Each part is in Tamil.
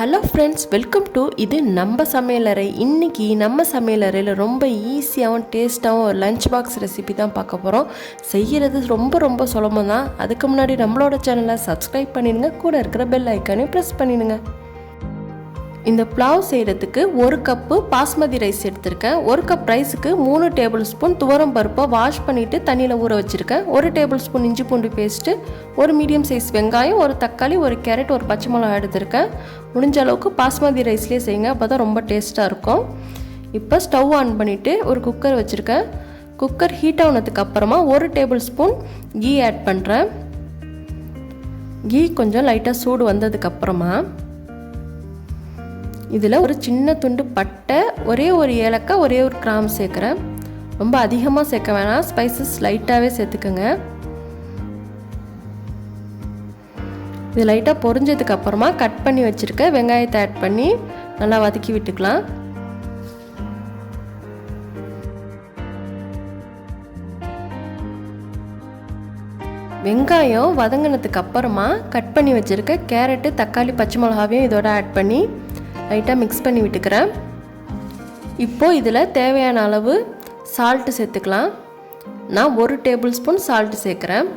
ஹலோ ஃப்ரெண்ட்ஸ், வெல்கம் டு இது நம்ம சமையலறை. இன்றைக்கி நம்ம சமையலறையில் ரொம்ப ஈஸியாகவும் டேஸ்ட்டாகவும் ஒரு லஞ்ச் பாக்ஸ் ரெசிபி தான் பார்க்க போகிறோம். செய்கிறது ரொம்ப சுலபம் தான். அதுக்கு முன்னாடி நம்மளோட சேனலை சப்ஸ்கிரைப் பண்ணிடுங்க, கூட இருக்கிற பெல் ஐக்கானையும் ப்ரெஸ் பண்ணிடுங்க. இந்த புலாவ் செய்கிறதுக்கு 1 கப்பு பாஸ்மதி ரைஸ் எடுத்திருக்கேன். 1 கப் ரைஸுக்கு 3 டேபிள் ஸ்பூன் துவரம் பருப்பை வாஷ் பண்ணிவிட்டு தண்ணியில் ஊற வச்சுருக்கேன். 1 டேபிள் ஸ்பூன் இஞ்சி பூண்டு பேஸ்ட்டு, 1 மீடியம் சைஸ் வெங்காயம், 1 தக்காளி, 1 கேரட், 1 பச்சை மிளகா எடுத்திருக்கேன். முடிஞ்ச அளவுக்கு பாஸ்மதி ரைஸ்லேயே செய்யுங்க, அப்போ தான் ரொம்ப டேஸ்ட்டாக இருக்கும். இப்போ ஸ்டவ் ஆன் பண்ணிவிட்டு ஒரு குக்கர் வச்சுருக்கேன். குக்கர் ஹீட் ஆனதுக்கு அப்புறமா 1 டேபிள் ஸ்பூன் கீ ஆட் பண்ணுறேன். கீ கொஞ்சம் லைட்டாக சூடு வந்ததுக்கப்புறமா இதில் ஒரு சின்ன துண்டு பட்டை, ஒரே ஒரு ஏலக்காய், ஒரே ஒரு கிராம்பு சேர்க்குறேன். ரொம்ப அதிகமாக சேர்க்க வேணாம், ஸ்பைசஸ் லைட்டாகவே சேர்த்துக்கோங்க. இது லைட்டாக பொரிஞ்சதுக்கு அப்புறமா கட் பண்ணி வச்சுருக்க வெங்காயத்தை ஆட் பண்ணி நல்லா வதக்கி விட்டுக்கலாம். வெங்காயம் வதங்கினதுக்கு அப்புறமா கட் பண்ணி வச்சுருக்க கேரட்டு, தக்காளி, பச்சை மிளகாவையும் இதோட ஆட் பண்ணி லைட்டாக மிக்ஸ் பண்ணி விட்டுக்கிறேன். இப்போது இதில் தேவையான அளவு சால்ட்டு சேர்த்துக்கலாம். நான் 1 டேபிள் ஸ்பூன் சால்ட்டு சேர்க்குறேன்.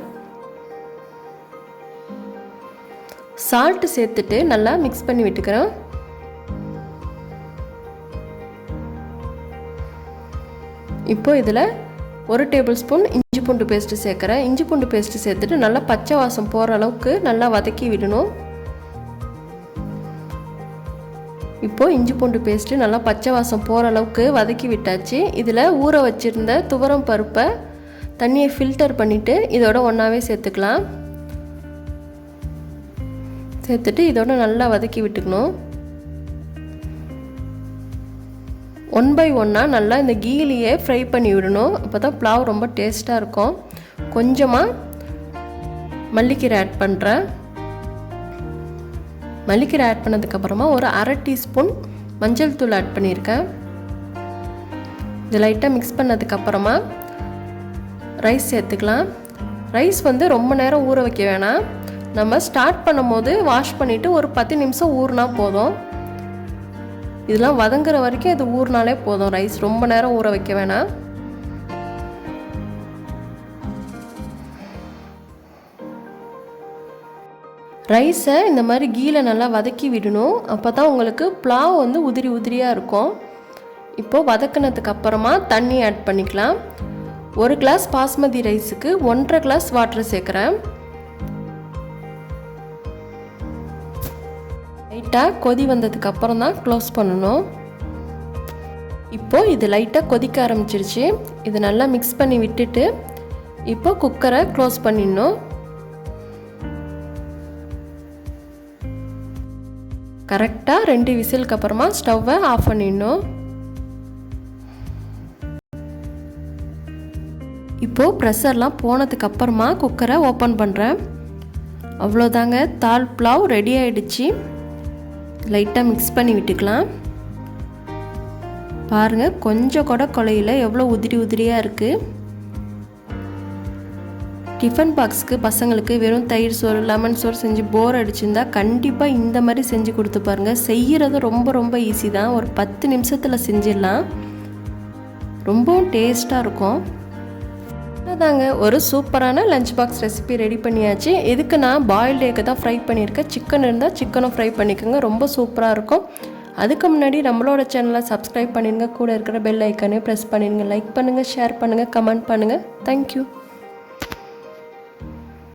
சால்ட்டு சேர்த்துட்டு நல்லா மிக்ஸ் பண்ணி விட்டுக்கிறேன். இப்போது இதில் 1 டேபிள் ஸ்பூன் இஞ்சி பூண்டு பேஸ்ட்டு சேர்க்குறேன். இஞ்சி பூண்டு பேஸ்ட்டு சேர்த்துட்டு நல்லா பச்சை வாசம் போகிற அளவுக்கு நல்லா வதக்கி விடணும். இப்போது இஞ்சி பூண்டு பேஸ்ட்டு நல்லா பச்சை வாசம் போகிற அளவுக்கு வதக்கி விட்டாச்சு. இதில் ஊற வச்சுருந்த துவரம் பருப்பை தண்ணியை ஃபில்டர் பண்ணிவிட்டு இதோட ஒன்றாவே சேர்த்துக்கலாம். சேர்த்துட்டு இதோட நல்லா வதக்கி விட்டுக்கணும். 1 பை 1 நல்லா இந்த கீலியே ஃப்ரை பண்ணி விடணும். அப்போ தான் புலாவ் ரொம்ப டேஸ்ட்டாக இருக்கும். கொஞ்சமாக மல்லிக்கீரை ஆட் பண்ணுறேன். மல்லிக்கீரை ஆட் பண்ணதுக்கப்புறமா ஒரு 1/2 டீஸ்பூன் மஞ்சள் தூள் ஆட் பண்ணியிருக்கேன். இது லைட்டாக மிக்ஸ் பண்ணதுக்கப்புறமா ரைஸ் சேர்த்துக்கலாம். ரைஸ் ரொம்ப நேரம் ஊற வைக்க வேணாம். நம்ம ஸ்டார்ட் பண்ணும் போது வாஷ் பண்ணிவிட்டு ஒரு 10 நிமிஷம் ஊறினா போதும். இதெல்லாம் வதங்குற வரைக்கும் இது ஊறினாலே போதும். ரைஸ் ரொம்ப நேரம் ஊற வைக்க வேணாம். ரைஸை இந்த மாதிரி கீழே நல்லா வதக்கி விடணும். அப்போ தான் உங்களுக்கு புலாவ் உதிரி உதிரியாக இருக்கும். இப்போது வதக்கினதுக்கு அப்புறமா தண்ணி ஆட் பண்ணிக்கலாம். 1 கிளாஸ் பாஸ்மதி ரைஸுக்கு 1.5 கிளாஸ் வாட்டர் சேர்க்குறேன். லைட்டாக கொதி வந்ததுக்கு அப்புறம் தான் க்ளோஸ் பண்ணணும். இப்போது இது லைட்டாக கொதிக்க ஆரம்பிச்சிருச்சு. இது நல்லா மிக்ஸ் பண்ணி விட்டுட்டு இப்போ குக்கரை க்ளோஸ் பண்ணிடணும். கரெக்டாக 2 விசிலுக்கு அப்புறமா ஸ்டவ்வை ஆஃப் பண்ணிடணும். இப்போது ப்ரெஷர்லாம் போனதுக்கு அப்புறமா குக்கரை ஓப்பன் பண்ணுறேன். அவ்வளோதாங்க, தால் புலாவ் ரெடி ஆகிடுச்சு. லைட்டாக மிக்ஸ் பண்ணி விட்டுக்கலாம். பாருங்கள், கொஞ்சம் கூட குழையில எவ்வளோ உதிரி உதிரியாக இருக்குது. டிஃபன் பாக்ஸுக்கு பசங்களுக்கு வெறும் தயிர் சோறு, லெமன் சோறு செஞ்சு போர் அடிச்சிருந்தா கண்டிப்பாக இந்த மாதிரி செஞ்சு கொடுத்து பாருங்கள். செய்கிறது ரொம்ப ஈஸி தான். ஒரு 10 நிமிஷத்தில் செஞ்சிடலாம். ரொம்பவும் டேஸ்ட்டாக இருக்கும். அதாங்க, ஒரு சூப்பரான லஞ்ச் பாக்ஸ் ரெசிபி ரெடி பண்ணியாச்சு. இதுக்கு நான் பாயில்டு எக்கு தான் ஃப்ரை பண்ணியிருக்கேன். சிக்கன் இருந்தால் சிக்கனும் ஃப்ரை பண்ணிக்கோங்க, ரொம்ப சூப்பராக இருக்கும். அதுக்கு முன்னாடி நம்மளோட சேனலை சப்ஸ்கிரைப் பண்ணிடுங்க, கூட இருக்கிற பெல் ஐக்கானே ப்ரெஸ் பண்ணிடுங்க. லைக் பண்ணுங்கள், ஷேர் பண்ணுங்கள், கமெண்ட் பண்ணுங்கள். தேங்க்யூ.